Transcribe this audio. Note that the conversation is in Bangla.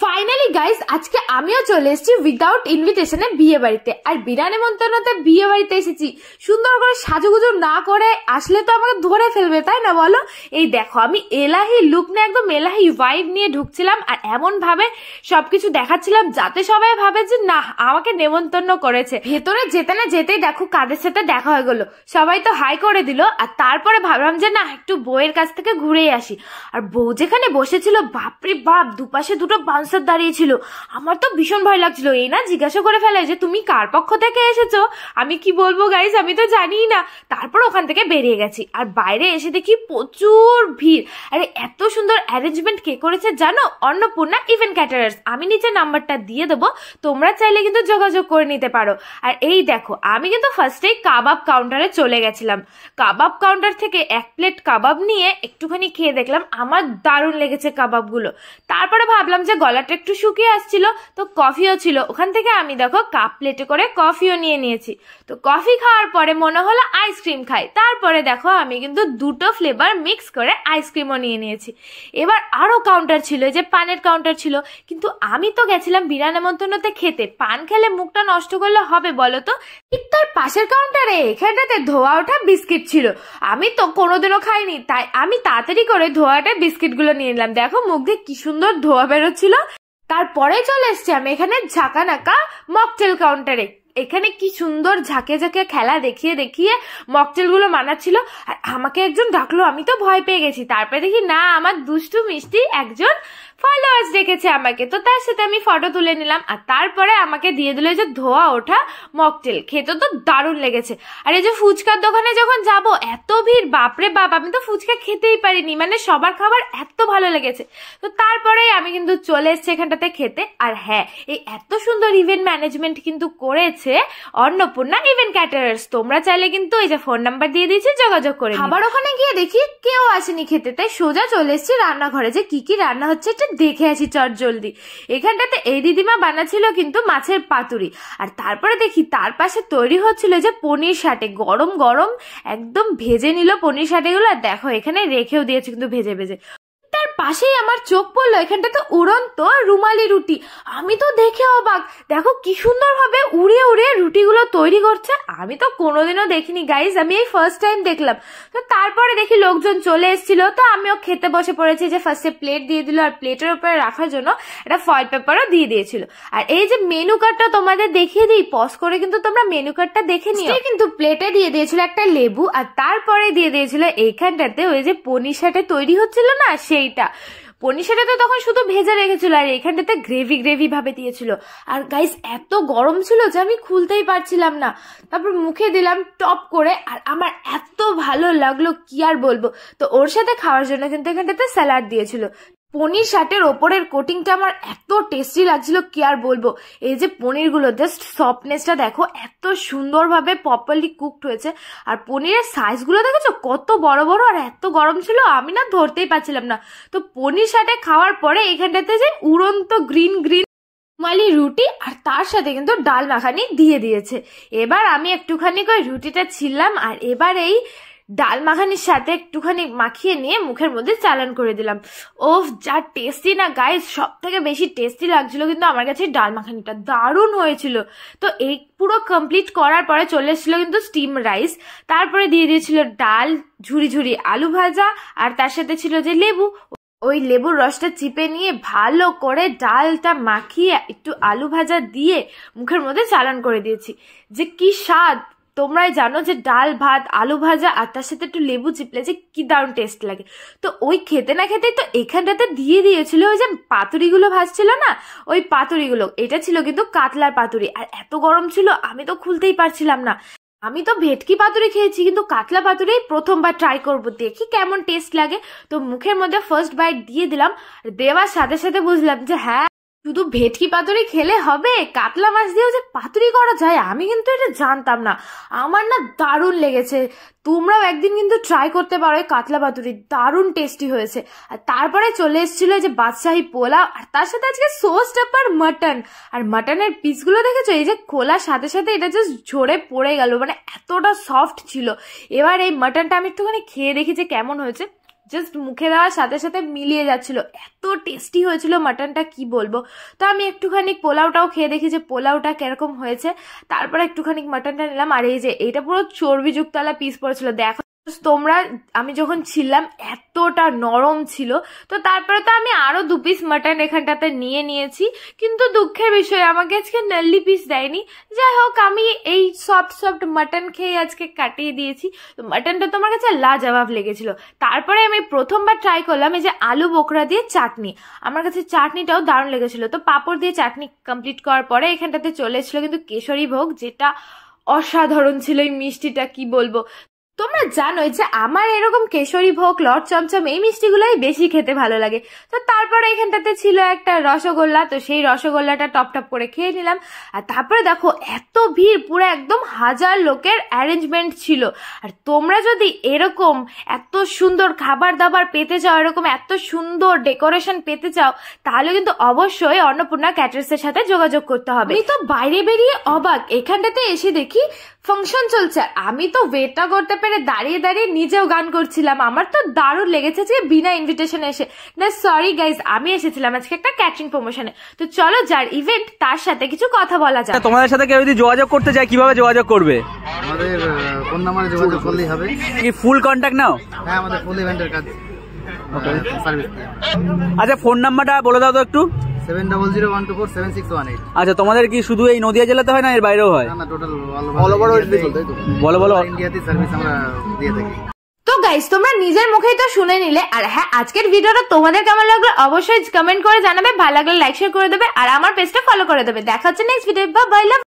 ফাইনালি গাইস, আজকে আমিও চলে এসেছি উইদাউট ইনভিটেশনে বিয়ে বাড়িতে। আর বিনা নিমন্ত্রণতে বিয়ে বাড়িতে এসেছি। সুন্দর করে সাজুগুজু না করে আসলে তো আমাকে ধরে ফেলবে, তাই না বলো? এই দেখো, আমি এলাহি লুক নিয়ে, একদম এলাহি ভাইব নিয়ে ঢুকছিলাম আর এমন ভাবে সবকিছু দেখাচ্ছিলাম যাতে সবাই ভাবে যে না, আমাকে নেমন্তন্ন করেছে। ভেতরে যেতে না যেতেই দেখো কাদের সাথে দেখা হয়ে গেল। সবাই তো হাই করে দিল আর তারপরে ভাবলাম যে না, একটু বউয়ের কাছ থেকে ঘুরেই আসি। আর বউ যেখানে বসেছিল, বাপরে বাপ, দুপাশে দুটো বাউন্সার দাঁড়িয়ে ছিল। আমার তো ভীষণ ভয় লাগছিল। এই না জিজ্ঞাসা করে ফেলে যে তুমি কার পক্ষ থেকে এসেছো। আমি কি বলবো গাইস, আমি তো জানিই না। তারপর ওখান থেকে বেরিয়ে গেছি আর বাইরে এসে দেখি প্রচুর ভিড়। আরে এত সুন্দর অ্যারেঞ্জমেন্ট কে করেছে জানো? Annapurna event caterers. আমি নিচে নাম্বারটা দিয়ে দেবো, তোমরা চাইলে কিন্তু যোগাযোগ করে নিতে পারো। আর এই দেখো, আমি কিন্তু ফার্স্টেই কাবাব কাউন্টারে চলে গেছিলাম। কাবাব কাউন্টার থেকে এক প্লেট কাবাব নিয়ে একটুখানি খেয়ে দেখলাম, আমার দারুণ লেগেছে কাবাবগুলো। তারপরে ভাবলাম যে গলাটা একটু শুকিয়ে আসছিল, তো কফিও ছিল ওখান থেকে। আমি দেখো কাপ প্লেটে করে কফিও নিয়ে নিয়েছি। তো কফি খাওয়ার পরে মনে হলো আইসক্রিম খাই। তারপরে দেখো আমি কিন্তু দুটো ফ্লেভার মিক্স করে আইসক্রিমও নিয়ে নিয়েছি। এবার আরো কাউন্টার ছিল, যে পানের কাউন্টার ছিল, কিন্তু আমি তো গেছিলাম বিনা নেমন্তন্নতে খেতে। পান খেলে মুখটা নষ্ট করলে হবে বলো তো? ঠিক তার পাশের কাউন্টারে এখানটাতে ধোয়া ওঠা বিস্কিট ছিল। আমি তো কোনোদিনও খাইনি, তাই আমি তাড়াতাড়ি করে ধোয়া ওঠা বিস্কিট গুলো নিয়ে নিলাম। দেখো মুখ দিয়ে কি সুন্দর ধোয়া বেরোচ্ছিল। তারপরে চলে এসছি আমি এখানে ঝাঁকানাকা মকটেল কাউন্টারে। এখানে কি সুন্দর ঝাঁকে ঝাঁকে খেলা দেখিয়ে দেখিয়ে মকটেল গুলো মানাচ্ছিল। আর আমাকে একজন ডাকলো, আমি তো ভয় পেয়ে গেছি। তারপরে দেখি না, আমার দুষ্টু মিষ্টি একজন ফলোয়ার্স দেখেছে আমাকে, তো তার সাথে আমি ফটো তুলে নিলাম। আর তারপরে আমাকে দিয়ে দিল যে ধোয়া ওঠা মকটেল। খেতে তো দারুণ লেগেছে। আর এই যে ফুচকার দোকানে যখন যাব, এত ভিড়, বাপরে বাপ, আমি তো ফুচকা খেতেই পারিনি, মানে সবার খাবার এত ভালো লেগেছে। তো তারপরে আমি কিন্তু চলে এসেছি এখানটাতে খেতে। আর হ্যাঁ, এই এত সুন্দর ইভেন্ট ম্যানেজমেন্ট কিন্তু করেছে অন্নপূর্ণা ইভেন্ট ক্যাটারার্স। তোমরা চাইলে কিন্তু এই যে ফোন নাম্বার দিয়ে দিয়েছি, যোগাযোগ করে। আবার ওখানে গিয়ে দেখি কেউ আসেনি খেতে, তাই সোজা চলে এসেছি রান্নাঘরে, যে কি কি রান্না হচ্ছে এটা দেখে আসি চট জলদি। এখানটাতে এই দিদিমা বানাচ্ছিল কিন্তু মাছের পাতুরি। আর তারপরে দেখি তার পাশে তৈরি হচ্ছিল যে পনির শাটে, গরম গরম একদম ভেজে নিল পনির শাটে গুলো। আর দেখো এখানে রেখেও দিয়েছে কিন্তু ভেজে ভেজে। তার পাশেই আমার চোখ পড়লো এখানটাতে উড়ন্ত রুমালি রুটি। আমি তো দেখে অবাক, দেখো কি সুন্দর ভাবে উড়িয়ে উড়িয়ে রুটিগুলো তৈরি করছে। আমি তো কোনোদিনও দেখিনি গাইজ, আমি এই ফার্স্ট টাইম দেখলাম। তো তারপরে দেখি লোকজন চলে এসেছিল, তো আমিও খেতে বসে পড়েছি। যে ফার্স্টে প্লেট দিয়ে দিল আর প্লেটের উপরে রাখার জন্য একটা ফয়েল পেপারও দিয়ে দিয়েছিল। আর এই যে মেনু কার্ডটা তোমাদের দেখিয়ে দিই, পজ করে কিন্তু তোমরা মেনু কার্ডটা দেখে নিও। কিন্তু প্লেটে দিয়ে দিয়েছিল একটা লেবু, আর তারপরে দিয়ে দিয়েছিল এইখানটাতে ওই যে পনির সাথে তৈরি হচ্ছিল না, সেইটা। পনির সাথে তো তখন শুধু ভেজে রেখেছিল, আর এখানটাতে গ্রেভি গ্রেভি ভাবে দিয়েছিল। আর গাইস এত গরম ছিল যে আমি খুলতেই পারছিলাম না। তারপর মুখে দিলাম টপ করে, আর আমার এত ভালো লাগলো কি আর বলবো। তো ওর সাথে খাওয়ার জন্য কিন্তু এখানটাতে স্যালাড দিয়েছিল। পনির শাটের ওপরের কোটিংটা আমার এত টেস্টি লাগছিল কি আর বলবো। এই যে পনিরগুলো জাস্ট সফটনেসটা দেখো, এত সুন্দরভাবে প্রপারলি কুকড হয়েছে। আর পনিরের সাইজগুলো দেখেছো কত বড় বড়, আর এত গরম ছিল আমি না ধরতেই পারছিলাম না। তো পনির শাটে খাওয়ার পরে এখানটাতে যে উড়ন্ত গ্রিন গ্রিন মালি রুটি, আর তার সাথে কিন্তু ডাল মাখানি দিয়ে দিয়েছে। এবার আমি একটুখানি করে রুটিটা ছিললাম, আর এবার এই ডাল মাখানির সাথে একটুখানি মাখিয়ে নিয়ে মুখের মধ্যে চালান করে দিলাম। ওফ, যা টেস্টি না গাইস, সব থেকে বেশি টেস্টি লাগছিল কিন্তু আমার কাছে ডাল মাখানিটা, দারুণ হয়েছিল। তো এই পুরো কমপ্লিট করার পরে চলে এসেছিল কিন্তু স্টিম রাইস। তারপরে দিয়ে দিয়েছিল ডাল, ঝুরি ঝুরি আলু ভাজা, আর তার সাথে ছিল যে লেবু। ওই লেবুর রসটা চিপে নিয়ে ভালো করে ডালটা মাখিয়ে একটু আলু ভাজা দিয়ে মুখের মধ্যে চালান করে দিয়েছি। যে কি স্বাদ! তোমরাই জানো যে ডাল ভাত আলু ভাজা আর তার সাথে একটু লেবু চিপলে যে কি দারুণ টেস্ট লাগে। তো ওই খেতে না খেতেই তো এখানটাতে দিয়ে দিয়েছিল ওই যে পাতুরিগুলো ভাজছিল না, ওই পাতুরিগুলো। এটা ছিল কিন্তু কাতলার পাতুরি, আর এত গরম ছিল আমি তো খুলতেই পারছিলাম না। আমি তো ভেটকি পাতুরি খেয়েছি, কিন্তু কাতলা পাতুরি প্রথমবার ট্রাই করবো, দেখি কেমন টেস্ট লাগে। তো মুখের মধ্যে ফার্স্ট বাইট দিয়ে দিলাম। দেওয়ার সাথে সাথে বুঝলাম যে হ্যাঁ, শুধু ভেটকি পাতুরি খেলে হবে, কাতলা মাছ দিয়েও যে পাতুরি করা যায় আমি কিন্তু এটা জানতাম না। আমার না দারুণ লেগেছে। তোমরাও একদিন কিন্তু ট্রাই করতে পারো এই কাতলা পাতুরি, দারুণ টেস্টি হয়েছে। আর তারপরে চলে এসেছিল যে বাদশাহী পোলাও, আর তার সাথে আজকে সোস্ট আপার মাটন। আর মাটনের পিসগুলো দেখেছো, এই যে খোলার সাথে সাথে এটা জাস্ট ঝরে পড়ে গেল, মানে এতটা সফট ছিল। এবার এই মাটনটা আমি একটুখানি খেয়ে দেখি যে কেমন হয়েছে। জাস্ট মুখে দেওয়ার সাথে সাথে মিলিয়ে যাচ্ছিল, এত টেস্টি হয়েছিল মাটনটা কি বলবো। তো আমি একটুখানি পোলাওটাও খেয়ে দেখি যে পোলাওটা কিরকম হয়েছে, তারপরে একটুখানি মাটনটা নিলাম। আর এই যে এইটা পুরো চর্বিযুক্তওয়ালা পিস পড়েছিল, দেখো তোমরা আমি যখন ছিলাম এতটা নরম ছিল। তো তারপরে তো আমি আরো 2 পিস মাটন এখানটাতে নিয়ে নিয়েছি, কিন্তু দুঃখের বিষয় আমাকে আজকে নাল্লি পিস দেয়নি। যাই হোক, আমি এই সফট মাটন খেয়ে আজকে কাটিয়ে দিয়েছি। তো মাটনটা তো আমার কাছে লাজবাব লেগেছিল। তারপরে আমি প্রথমবার ট্রাই করলাম এই যে আলু বোখরা দিয়ে চাটনি, আমার কাছে চাটনিটাও দারুণ লেগেছিল। তো পাঁপড় দিয়ে চাটনি কমপ্লিট করার পরে এখানটাতে চলে এসেছিল কিন্তু কেশরী ভোগ, যেটা অসাধারণ ছিল। এই মিষ্টিটা কি বলবো, তোমরা জানোই যে আমার এরকম কেশরী ভোগ, লট চমচম এই মিষ্টিগুলোই বেশি খেতে ভালো লাগে। তো তারপরে এখানটাতে ছিল একটা রসগোল্লা, তো সেই রসগোল্লাটা টপ করে খেয়ে নিলাম। আর তারপরে দেখো এত ভিড়, পুরো একদম 1000 লোকের অ্যারেঞ্জমেন্ট ছিল। আর তোমরা যদি এরকম এত সুন্দর খাবার দাবার পেতে চাও, এরকম এত সুন্দর ডেকোরেশন পেতে চাও, তাহলে কিন্তু অবশ্যই অন্নপূর্ণা ক্যাটারার্সের সাথে যোগাযোগ করতে হবে। আমি তো বাইরে বেরিয়ে অবাক, এখানটাতে এসে দেখি ফাংশন চলছে, আমি তো ওয়েটটা করতে পেরে দাঁড়িয়ে দাঁড়িয়ে নিজেও গান করছিলাম। আমার তো দারুণ লেগেছে যে বিনা ইনভিটেশনে এসে। না সরি গাইজ, আমি এসেছিলাম আজকে একটা ক্যাটারিং প্রমোশনে। তো চলো যার ইভেন্ট তার সাথে কিছু কথা বলা যায়। তোমাদের সাথে কেউ যদি যোগাযোগ করতে চায় কিভাবে যোগাযোগ করবে? আমাদের ফোন নাম্বারে যোগাযোগ করলেই হবে। কি ফুল কন্ট্যাক্ট নাও? হ্যাঁ, আমাদের ফুল ইভেন্টের কাজ সার্ভিস। আচ্ছা, ফোন নাম্বারটা বলে দাও তো একটু। 7001247618। আচ্ছা, তোমাদের কি শুধু এই নদিয়া জেলাতে হয় না এর বাইরেও হয়? না, total all over West Bengal, তাই তো? বলো ইন্ডিয়াতে সার্ভিস আমরা দিয়ে থাকি। তো গাইস, তোমরা নিজের মুখেই তো শুনে নিলে। আর হ্যাঁ, আজকের ভিডিওটা তোমাদের কেমন লাগলো অবশ্যই কমেন্ট করে জানাবে, ভালো লাগলে লাইক শেয়ার করে দেবে, আর আমার পেজটা ফলো করে দেবে। দেখা হচ্ছে নেক্সট ভিডিও। Bye bye.